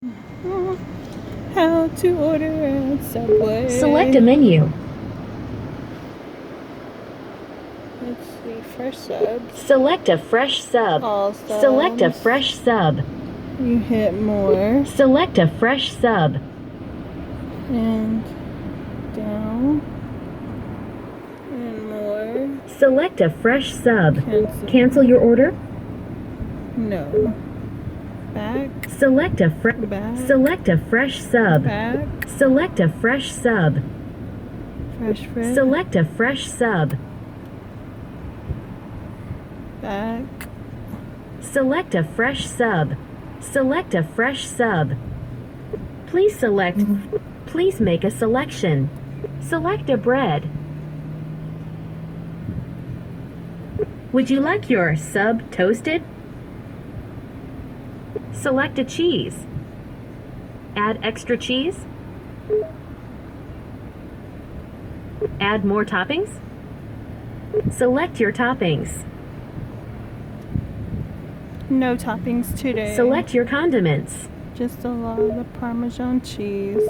How to order at Subway. Select a menu. Let's see, fresh subs. Select a fresh sub. All subs. Select a fresh sub. You hit more. Select a fresh sub. And down. And more. Select a fresh sub. Cancel your order. No. Back. Select a Back. Select a fresh sub. Back. Select a fresh sub. Fresh. Select a fresh sub. Back. Select a fresh sub. Select a fresh sub. Please make a selection. Select a bread. Would you like your sub toasted? Select a cheese. Add extra cheese. Add more toppings. Select your toppings. No toppings today. Select your condiments. Just a lot of the Parmesan cheese.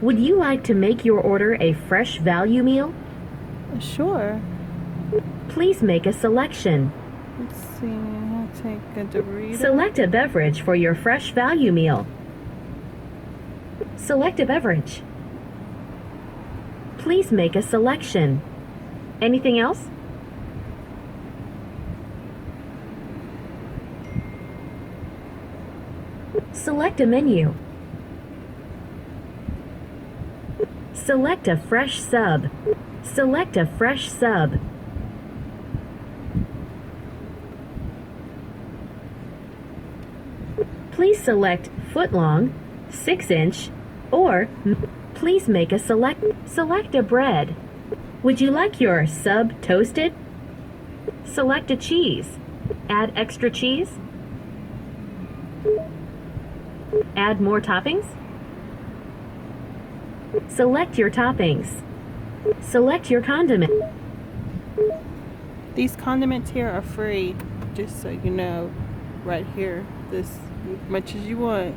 Would you like to make your order a fresh value meal? Sure. Please make a selection. Let's see, I'll take a Dorito. Select a beverage for your fresh value meal. Select a beverage. Please make a selection. Anything else? Select a menu. Select a fresh sub. Select a fresh sub. Please select foot-long, 6-inch, or please make a select a bread. Would you like your sub toasted? Select a cheese. Add extra cheese. Add more toppings. Select your toppings. Select your condiment. These condiments here are free, just so you know, right here, this much as you want.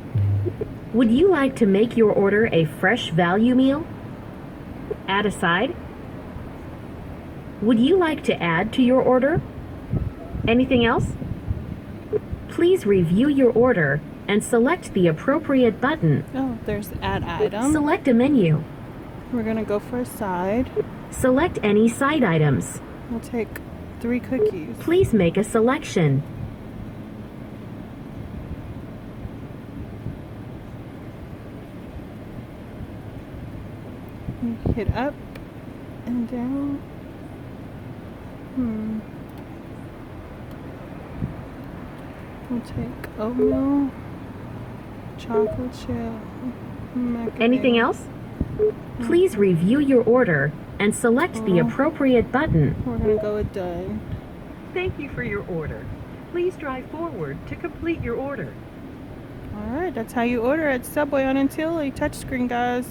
Would you like to make your order a fresh value meal? Add a side? Would you like to add to your order? Anything else? Please review your order and select the appropriate button. Oh, there's add item. Select a menu. We're gonna go for a side. Select any side items. We'll take 3 cookies. Please make a selection. You hit up and down. We'll take oatmeal, chocolate chip, macadamia. Anything else? Please review your order and select the appropriate button. We're gonna go with done. Thank you for your order. Please drive forward to complete your order. Alright, that's how you order at Subway on Antilley. Touchscreen, guys.